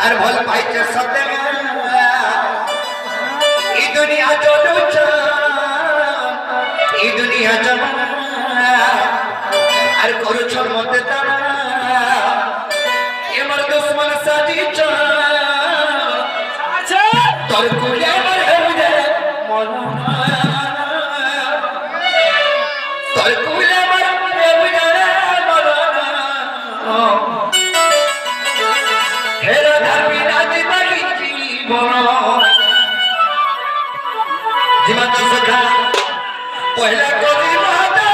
আর ভাল পাইছে সতে এই দুনিয়া চলুছ এই দুনিয়া জমানা আর করুছ মতে তারা এমর দুশ্মন সাজিছ তোর কুলে আমার হেউরে মরনা তোর কুলে আমার হেউরে মরনা হেরা ধারবি রাজি বাড়ি জীবন জীবন সুখা পয়লা করি মাতা